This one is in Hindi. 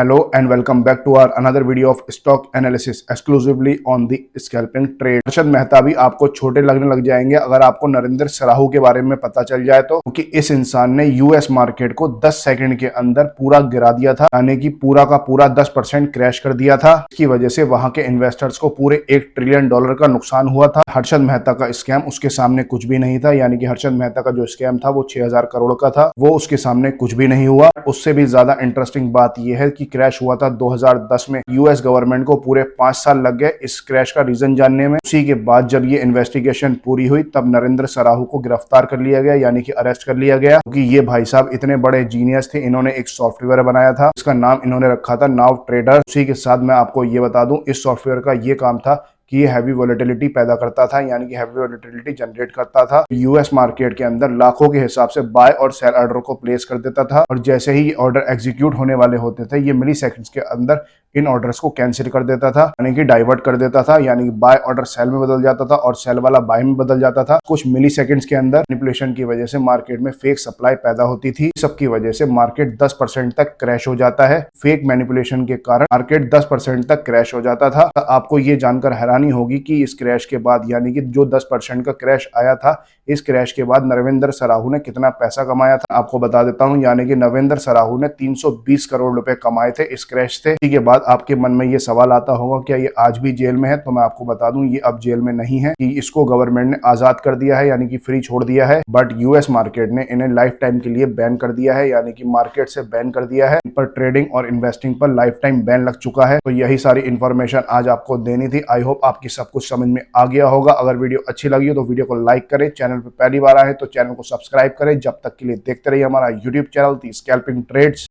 Hello and welcome back to our another video of stock analysis exclusively on the scalping trade। Harshad Mehta भी आपको छोटे लगने लग जाएंगे अगर आपको नरेंद्र सराहू के बारे में पता चल जाए तो, क्योंकि इस इंसान ने यूएस मार्केट को 10 सेकंड के अंदर पूरा गिरा दिया था, यानी कि पूरा का पूरा 10% क्रैश कर दिया था। इसकी वजह से वहां के इन्वेस्टर्स को पूरे $1 ट्रिलियन का नुकसान हुआ था। हर्षद मेहता का स्कैम उसके सामने कुछ भी नहीं था, यानी कि हर्षद मेहता का जो स्कैम था वो 6000 करोड़ का था, वो उसके सामने कुछ भी नहीं हुआ। उससे भी ज्यादा इंटरेस्टिंग बात यह है कि क्रैश हुआ था 2010 में। यूएस गवर्नमेंट को पूरे 5 साल लग गए इस क्रैश का रीजन जानने में। उसी के बाद जब ये इन्वेस्टिगेशन पूरी हुई तब नरेंद्र सराहू को गिरफ्तार कर लिया गया, यानी कि अरेस्ट कर लिया गया, क्योंकि ये भाई साहब इतने बड़े जीनियस थे। इन्होंने एक सॉफ्टवेयर बनाया था, इसका नाम इन्होंने रखा था नाउ ट्रेडर। उसी के साथ मैं आपको ये बता दूं, इस सॉफ्टवेयर का ये काम था कि ये हैवी वोलेटिलिटी पैदा करता था, यानी कि हैवी वोलेटिलिटी जनरेट करता था। यूएस मार्केट के अंदर लाखों के हिसाब से बाय और सेल ऑर्डर को प्लेस कर देता था, और जैसे ही ये ऑर्डर एग्जीक्यूट होने वाले होते थे ये मिली सेकंड्स के अंदर इन ऑर्डर्स को कैंसिल कर देता था, यानी कि डाइवर्ट कर देता था, यानी कि बाय ऑर्डर सेल में बदल जाता था और सेल वाला बाय में बदल जाता था। कुछ मिली सेकंड्स के अंदर मैनिपुलेशन की वजह से मार्केट में फेक सप्लाई पैदा होती थी। सबकी वजह से मार्केट 10% तक क्रैश हो जाता है। फेक मैनिपुलेशन के कारण मार्केट 10% तक क्रैश हो जाता था। तो आपको ये जानकर हैरानी होगी कि इस क्रैश के बाद, यानी कि जो 10% का क्रैश आया था, इस क्रैश के बाद नरेंद्र सराहू ने कितना पैसा कमाया था आपको बता देता हूं। यानी कि नरेंद्र सराहू ने 320 करोड़ रुपए कमाए थे इस क्रैश से। इसी के बाद आपके मन में ये सवाल आता होगा क्या ये आज भी जेल में है? तो मैं आपको बता दूं ये अब जेल में नहीं है, कि इसको गवर्नमेंट ने आजाद कर दिया है, यानी कि फ्री छोड़ दिया है। बट यूएस मार्केट ने इन्हें लाइफ टाइम के लिए बैन कर दिया है, यानी कि मार्केट से बैन कर दिया है। इन पर ट्रेडिंग और इन्वेस्टिंग पर लाइफ टाइम बैन लग चुका है। तो यही सारी इंफॉर्मेशन आज आपको देनी थी। आई होप आपकी सब कुछ समझ में आ गया होगा। अगर वीडियो अच्छी लगी हो तो वीडियो को लाइक करें, चैनल पर पहली बार आए तो चैनल को सब्सक्राइब करें। जब तक के लिए देखते रहिए हमारा यूट्यूब चैनल दी स्कैल्पिंग ट्रेड्स।